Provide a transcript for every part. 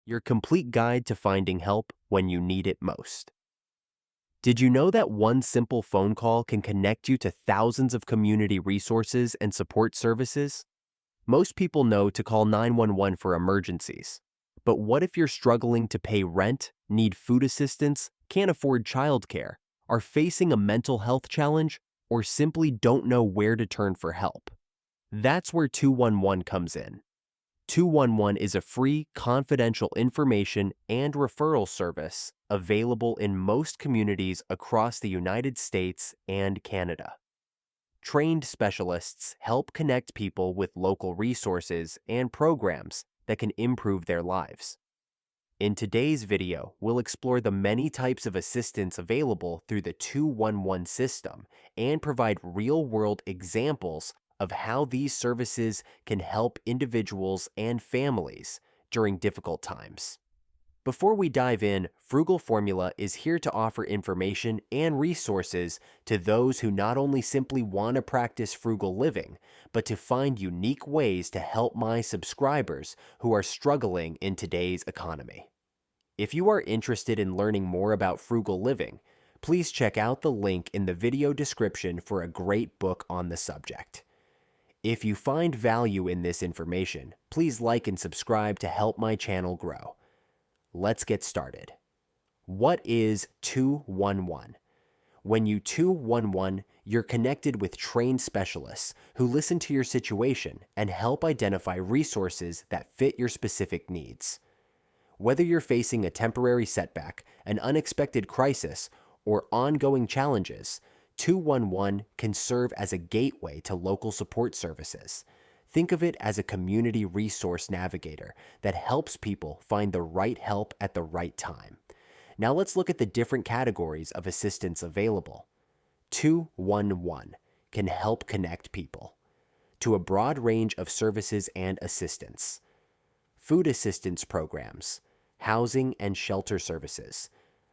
your complete guide to finding help when you need it most. Did you know that one simple phone call can connect you to thousands of community resources and support services? Most people know to call 911 for emergencies. But what if you're struggling to pay rent, need food assistance, can't afford childcare, are facing a mental health challenge, or simply don't know where to turn for help? That's where 211 comes in. 211 is a free, confidential information and referral service available in most communities across the United States and Canada. Trained specialists help connect people with local resources and programs that can improve their lives. In today's video, we'll explore the many types of assistance available through the 211 system and provide real-world examples of how these services can help individuals and families during difficult times. Before we dive in, Frugal Formula is here to offer information and resources to those who not only simply want to practice frugal living, but to find unique ways to help my subscribers who are struggling in today's economy. If you are interested in learning more about frugal living, please check out the link in the video description for a great book on the subject. If you find value in this information, please like and subscribe to help my channel grow. Let's get started. What is 211? When you 211, you're connected with trained specialists who listen to your situation and help identify resources that fit your specific needs. Whether you're facing a temporary setback, an unexpected crisis, or ongoing challenges, 211 can serve as a gateway to local support services. Think of it as a community resource navigator that helps people find the right help at the right time. Now let's look at the different categories of assistance available. 211 can help connect people to a broad range of services and assistance. Food assistance programs, housing and shelter services,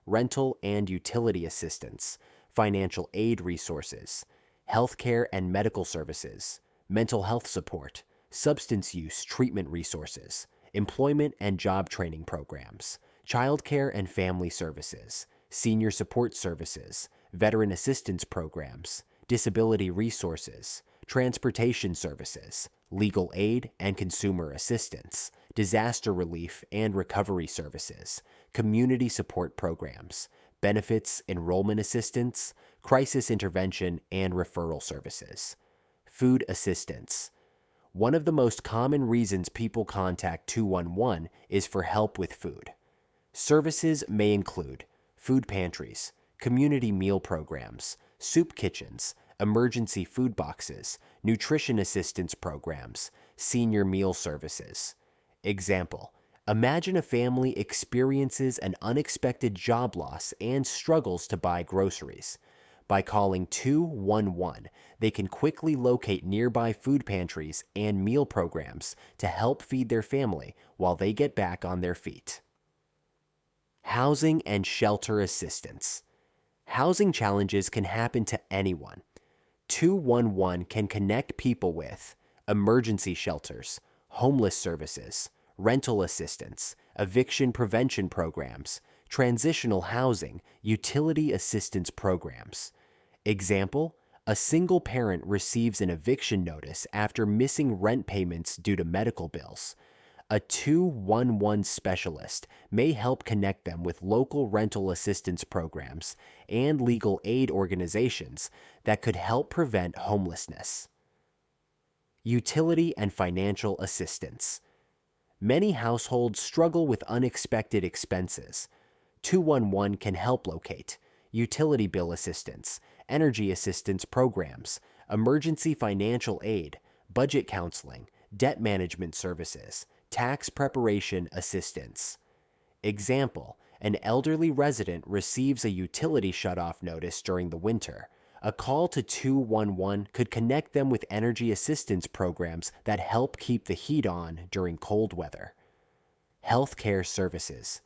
rental and utility assistance, financial aid resources, healthcare and medical services, mental health support, substance use treatment resources, employment and job training programs, childcare and family services, senior support services, veteran assistance programs, disability resources, transportation services, legal aid and consumer assistance, disaster relief and recovery services, community support programs, benefits enrollment assistance, crisis intervention and referral services. Food assistance. One of the most common reasons people contact 211 is for help with food. Services may include food pantries, community meal programs, soup kitchens, emergency food boxes, nutrition assistance programs, senior meal services. Example: imagine a family experiences an unexpected job loss and struggles to buy groceries. By calling 211, they can quickly locate nearby food pantries and meal programs to help feed their family while they get back on their feet. Housing and shelter assistance. Housing challenges can happen to anyone. 211 can connect people with emergency shelters, homeless services, rental assistance, eviction prevention programs, transitional housing, utility assistance programs. Example: a single parent receives an eviction notice after missing rent payments due to medical bills. A 211 specialist may help connect them with local rental assistance programs and legal aid organizations that could help prevent homelessness. Utility and financial assistance. Many households struggle with unexpected expenses. 211 can help locate utility bill assistance, energy assistance programs, emergency financial aid, budget counseling, debt management services, tax preparation assistance. Example: an elderly resident receives a utility shutoff notice during the winter. A call to 211 could connect them with energy assistance programs that help keep the heat on during cold weather. Healthcare services.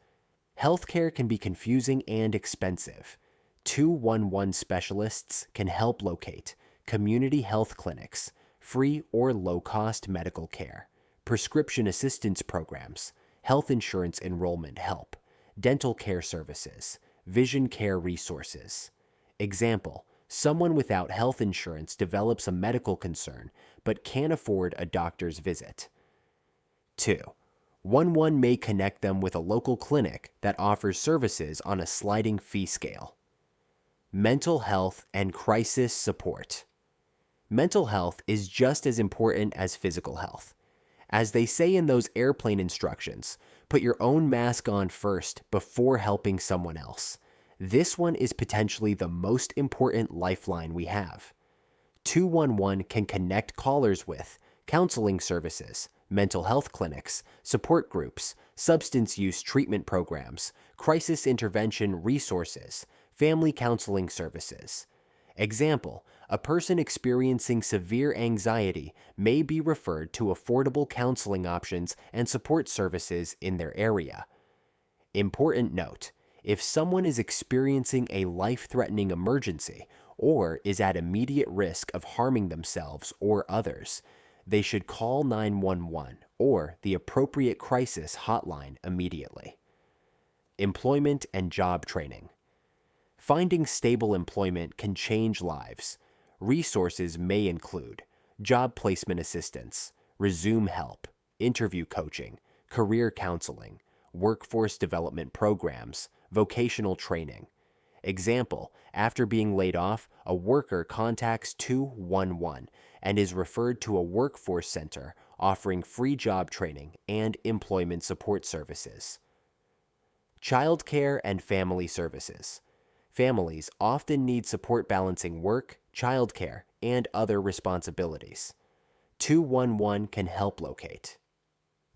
Healthcare can be confusing and expensive. 211 specialists can help locate community health clinics, free or low-cost medical care, prescription assistance programs, health insurance enrollment help, dental care services, vision care resources. Example, someone without health insurance develops a medical concern but can't afford a doctor's visit. 2. 11 may connect them with a local clinic that offers services on a sliding fee scale. Mental health and crisis support. Mental health is just as important as physical health. As they say in those airplane instructions, put your own mask on first before helping someone else. This one is potentially the most important lifeline we have. 211 can connect callers with counseling services, mental health clinics, support groups, substance use treatment programs, crisis intervention resources, family counseling services. Example, a person experiencing severe anxiety may be referred to affordable counseling options and support services in their area. Important note, if someone is experiencing a life-threatening emergency or is at immediate risk of harming themselves or others, they should call 911 or the appropriate crisis hotline immediately. Employment and job training. Finding stable employment can change lives. Resources may include job placement assistance, resume help, interview coaching, career counseling, workforce development programs, vocational training. Example, after being laid off, a worker contacts 211 and is referred to a workforce center offering free job training and employment support services. Childcare and family services. Families often need support balancing work, childcare, and other responsibilities. 211 can help locate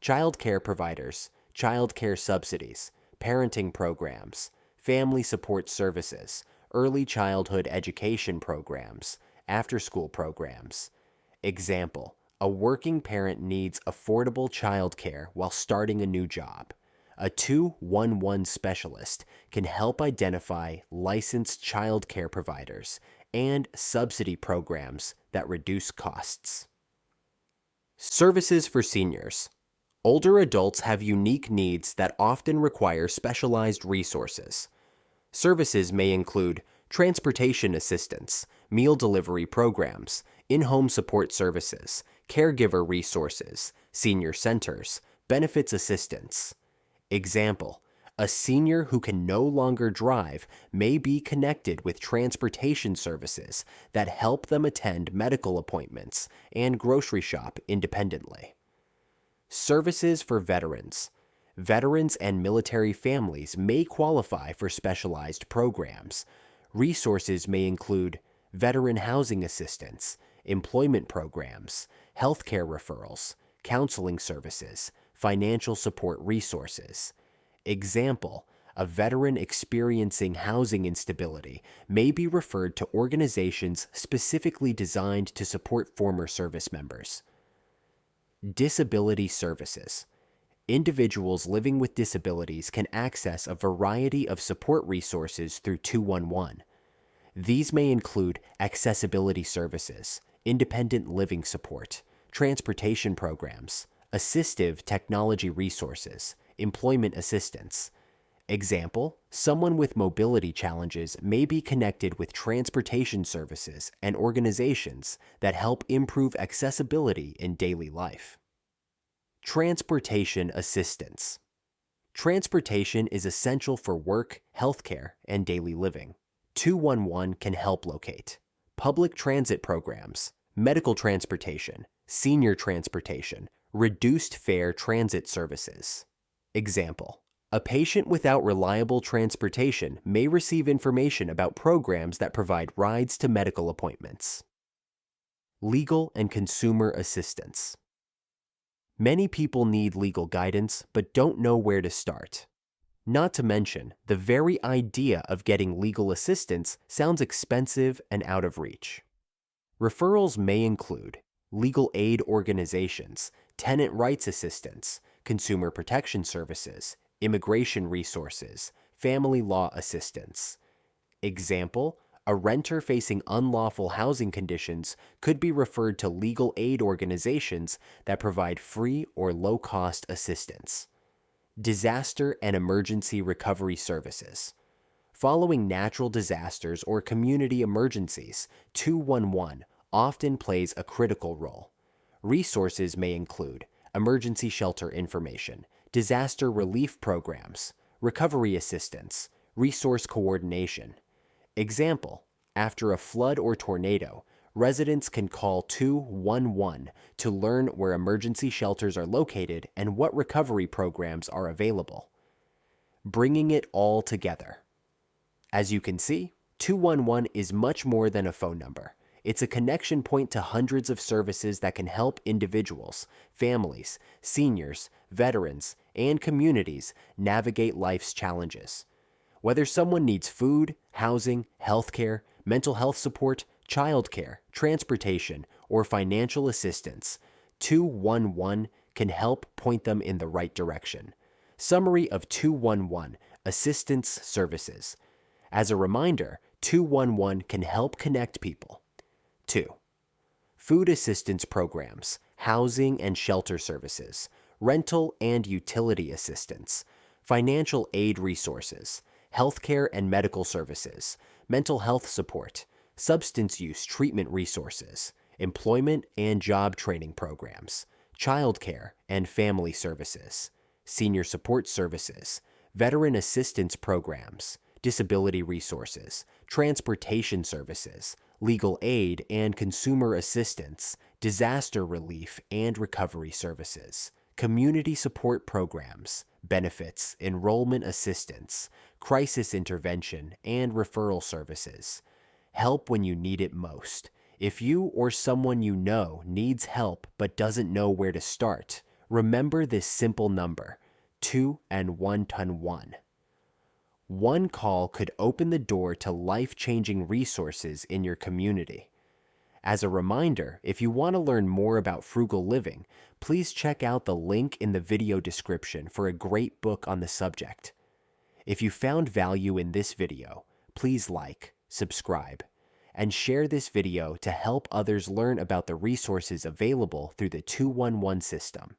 childcare providers, childcare subsidies, parenting programs, family support services, early childhood education programs, after-school programs. Example, a working parent needs affordable childcare while starting a new job. A 211 specialist can help identify licensed childcare providers and subsidy programs that reduce costs. Services for seniors. Older adults have unique needs that often require specialized resources. Services may include transportation assistance, meal delivery programs, in-home support services, caregiver resources, senior centers, benefits assistance. Example, a senior who can no longer drive may be connected with transportation services that help them attend medical appointments and grocery shop independently. Services for veterans. Veterans and military families may qualify for specialized programs. Resources may include veteran housing assistance, employment programs, healthcare referrals, counseling services, financial support resources. Example, a veteran experiencing housing instability may be referred to organizations specifically designed to support former service members. Disability services. Individuals living with disabilities can access a variety of support resources through 211. These may include accessibility services, independent living support, transportation programs, assistive technology resources, employment assistance. Example, someone with mobility challenges may be connected with transportation services and organizations that help improve accessibility in daily life. Transportation assistance. Transportation is essential for work, healthcare, and daily living. 211 can help locate public transit programs, medical transportation, senior transportation, reduced fare transit services. Example, a patient without reliable transportation may receive information about programs that provide rides to medical appointments. Legal and consumer assistance. Many people need legal guidance but don't know where to start. Not to mention, the very idea of getting legal assistance sounds expensive and out of reach. Referrals may include legal aid organizations, tenant rights assistance, consumer protection services, immigration resources, family law assistance. Example, a renter facing unlawful housing conditions could be referred to legal aid organizations that provide free or low-cost assistance. Disaster and emergency recovery services. Following natural disasters or community emergencies, 211 often plays a critical role. Resources may include emergency shelter information, disaster relief programs, recovery assistance, resource coordination. Example, after a flood or tornado, residents can call 211 to learn where emergency shelters are located and what recovery programs are available. Bringing it all together. As you can see, 211 is much more than a phone number. It's a connection point to hundreds of services that can help individuals, families, seniors, veterans, and communities navigate life's challenges. Whether someone needs food, housing, healthcare, mental health support, childcare, transportation, or financial assistance, 211 can help point them in the right direction. Summary of 211 Assistance Services. As a reminder, 211 can help connect people. 2. Food assistance programs, housing and shelter services, rental and utility assistance, financial aid resources, healthcare and medical services, mental health support, substance use treatment resources, employment and job training programs, childcare and family services, senior support services, veteran assistance programs, disability resources, transportation services, legal aid and consumer assistance, disaster relief and recovery services, community support programs, benefits, enrollment assistance, crisis intervention, and referral services. Help when you need it most. If you or someone you know needs help but doesn't know where to start, remember this simple number, 211. One call could open the door to life-changing resources in your community. As a reminder, if you want to learn more about frugal living, please check out the link in the video description for a great book on the subject. If you found value in this video, please like, subscribe, and share this video to help others learn about the resources available through the 211 system.